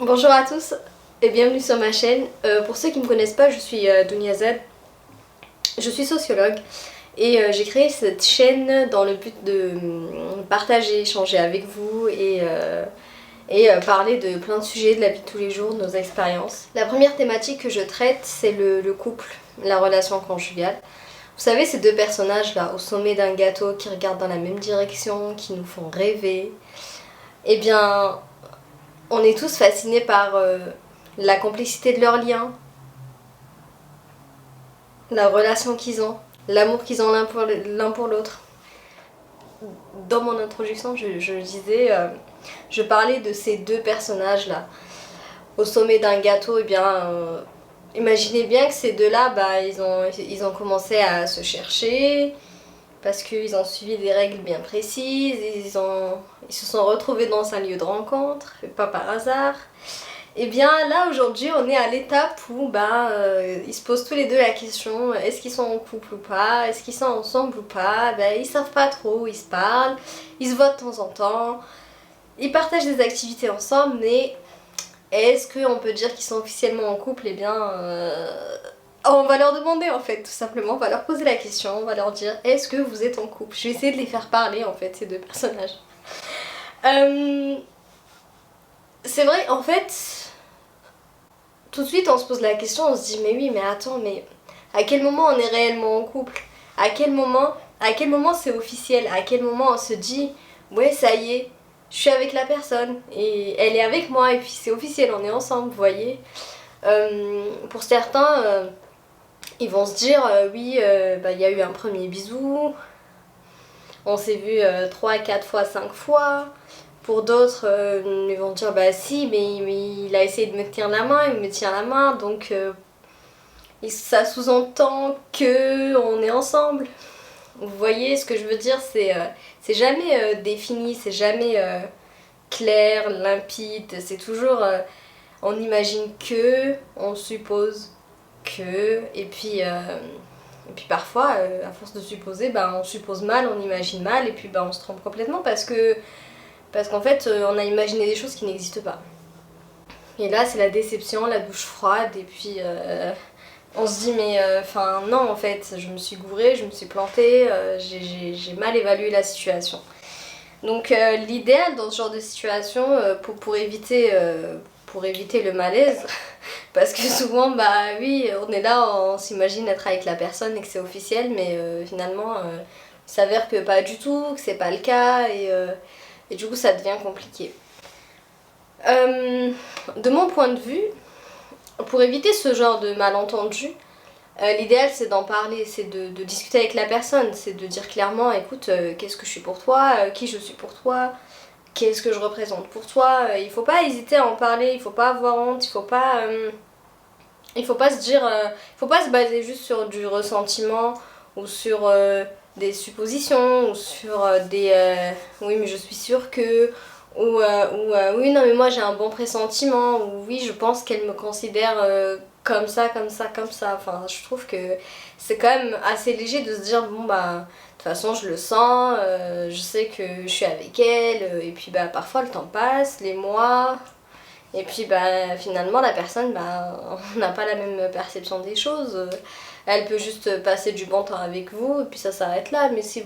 Bonjour à tous et bienvenue sur ma chaîne. Pour ceux qui ne me connaissent pas, je suis Dounia Z. Je suis sociologue et j'ai créé cette chaîne dans le but de partager, échanger avec vous et parler de plein de sujets de la vie de tous les jours, de nos expériences. La première thématique que je traite, c'est le couple, la relation conjugale. Vous savez, ces deux personnages là au sommet d'un gâteau qui regardent dans la même direction, qui nous font rêver. Eh bien, on est tous fascinés par la complicité de leur lien, la relation qu'ils ont, l'amour qu'ils ont l'un pour l'autre. Dans mon introduction, je disais, je parlais de ces deux personnages-là. Au sommet d'un gâteau, eh bien, imaginez bien que ces deux-là, ils ont commencé à se chercher parce qu'ils ont suivi des règles bien précises, ils se sont retrouvés dans un lieu de rencontre, pas par hasard. Et bien là aujourd'hui on est à l'étape où ils se posent tous les deux la question, est-ce qu'ils sont en couple ou pas, est-ce qu'ils sont ensemble ou pas, ils savent pas trop, ils se parlent, ils se voient de temps en temps, ils partagent des activités ensemble, mais est-ce qu'on peut dire qu'ils sont officiellement en couple? Eh bien on va leur demander en fait, tout simplement, on va leur poser la question, on va leur dire est-ce que vous êtes en couple? Je vais essayer de les faire parler en fait, ces deux personnages. C'est vrai, en fait, tout de suite on se pose la question, on se dit mais oui, mais attends, mais à quel moment on est réellement en couple? À quel moment c'est officiel? À quel moment on se dit ouais, ça y est, je suis avec la personne et elle est avec moi et puis c'est officiel, on est ensemble, vous voyez. Pour certains, ils vont se dire oui, il y a eu un premier bisou, on s'est vu 3, 4 fois, 5 fois. Pour d'autres, ils vont dire bah si, mais il a essayé de me tenir la main, il me tient la main, donc ça sous-entend que on est ensemble. Vous voyez ce que je veux dire, c'est jamais défini, c'est jamais clair, limpide, c'est toujours on imagine que, on suppose que, et puis parfois, à force de supposer, on suppose mal, on imagine mal, et puis on se trompe complètement parce qu'en fait, on a imaginé des choses qui n'existent pas. Et là, c'est la déception, la douche froide, et puis on se dit, mais non, en fait, je me suis gourée, je me suis plantée, j'ai mal évalué la situation. Donc, l'idéal dans ce genre de situation, pour éviter le malaise, parce que souvent, oui, on est là, on s'imagine être avec la personne et que c'est officiel, mais finalement, il s'avère que pas du tout, que c'est pas le cas, et du coup, ça devient compliqué. De mon point de vue, pour éviter ce genre de malentendu, l'idéal c'est d'en parler, c'est de discuter avec la personne, c'est de dire clairement écoute, qu'est-ce que je suis pour toi, qui je suis pour toi, qu'est-ce que je représente pour toi. Il faut pas hésiter à en parler, il faut pas avoir honte, il faut pas se dire, il faut pas se baser juste sur du ressentiment ou sur des suppositions ou sur oui mais je suis sûre que oui non mais moi j'ai un bon pressentiment ou oui je pense qu'elle me considère comme ça comme ça comme ça. Enfin je trouve que c'est quand même assez léger de se dire bon de toute façon je le sens, je sais que je suis avec elle et puis parfois le temps passe, les mois. Et puis finalement la personne on n'a pas la même perception des choses. Elle peut juste passer du bon temps avec vous et puis ça s'arrête là. Mais si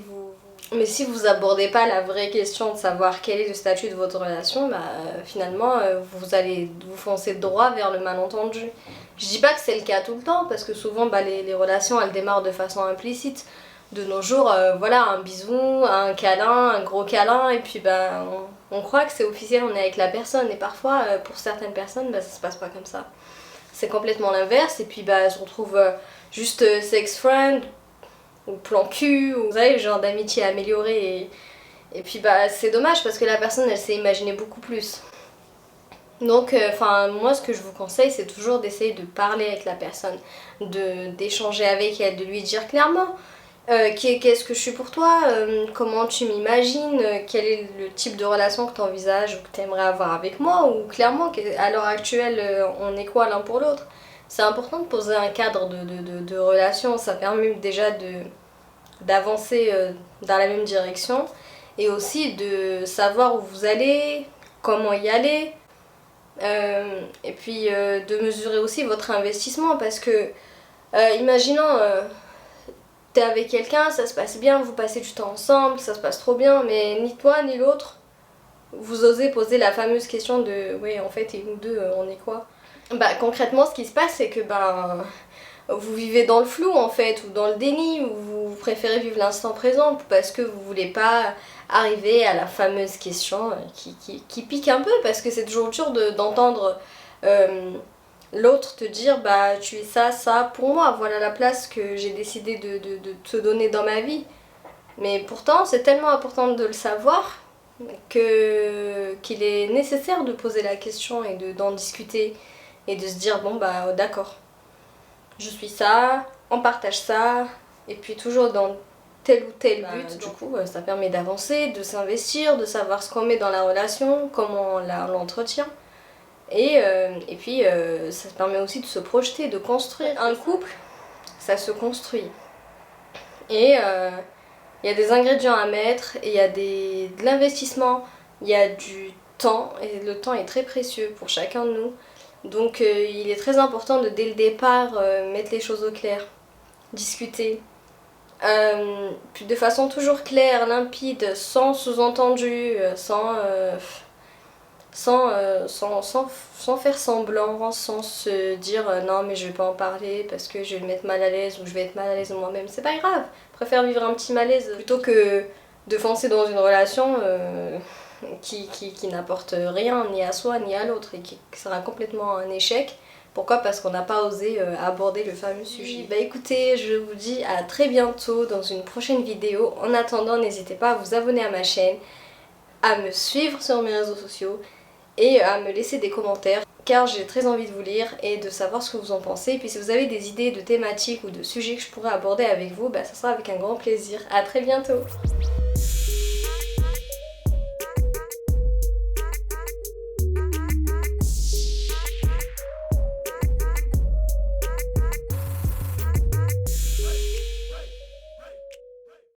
vous abordez pas la vraie question de savoir quel est le statut de votre relation, finalement vous allez vous foncer droit vers le malentendu. Je dis pas que c'est le cas tout le temps parce que souvent les relations elles démarrent de façon implicite. De nos jours, voilà, un bisou, un câlin, un gros câlin, et puis on croit que c'est officiel, on est avec la personne, et parfois, pour certaines personnes, ça se passe pas comme ça. C'est complètement l'inverse, et puis elles se retrouvent juste sex friend, ou plan cul, ou vous savez, le genre d'amitié améliorée, et puis c'est dommage parce que la personne, elle s'est imaginée beaucoup plus. Donc, moi, ce que je vous conseille, c'est toujours d'essayer de parler avec la personne, d'échanger avec elle, de lui dire clairement qu'est-ce que je suis pour toi, comment tu m'imagines, quel est le type de relation que tu envisages ou que tu aimerais avoir avec moi, ou clairement à l'heure actuelle on est quoi l'un pour l'autre. C'est important de poser un cadre de relation, ça permet déjà d'avancer dans la même direction et aussi de savoir où vous allez, comment y aller, Et puis de mesurer aussi votre investissement parce que imaginons t'es avec quelqu'un, ça se passe bien, vous passez du temps ensemble, ça se passe trop bien, mais ni toi ni l'autre vous osez poser la fameuse question de oui en fait et nous deux on est quoi? Bah concrètement ce qui se passe c'est que vous vivez dans le flou en fait ou dans le déni ou vous préférez vivre l'instant présent parce que vous voulez pas arriver à la fameuse question qui pique un peu parce que c'est toujours dur d'entendre l'autre te dire bah tu es ça, ça pour moi, voilà la place que j'ai décidé de te donner dans ma vie. Mais pourtant c'est tellement important de le savoir qu'il est nécessaire de poser la question et d'en discuter et de se dire bon bah d'accord, je suis ça, on partage ça, et puis toujours dans tel ou tel but. Du coup ça permet d'avancer, de s'investir, de savoir ce qu'on met dans la relation, comment on l'entretient. Et puis ça permet aussi de se projeter, de construire. Un couple, ça se construit. Et il y a des ingrédients à mettre, et il y a de l'investissement, il y a du temps, et le temps est très précieux pour chacun de nous. Donc il est très important de dès le départ mettre les choses au clair, discuter. Puis de façon toujours claire, limpide, sans sous-entendu, sans faire semblant, sans se dire non mais je vais pas en parler parce que je vais me mettre mal à l'aise ou je vais être mal à l'aise moi-même, c'est pas grave, je préfère vivre un petit malaise plutôt que de foncer dans une relation qui n'apporte rien ni à soi ni à l'autre et qui sera complètement un échec. Pourquoi? Parce qu'on n'a pas osé aborder le fameux sujet. Bah écoutez, je vous dis à très bientôt dans une prochaine vidéo. En attendant, n'hésitez pas à vous abonner à ma chaîne, à me suivre sur mes réseaux sociaux et à me laisser des commentaires car j'ai très envie de vous lire et de savoir ce que vous en pensez. Et puis si vous avez des idées de thématiques ou de sujets que je pourrais aborder avec vous, bah ça sera avec un grand plaisir. À très bientôt.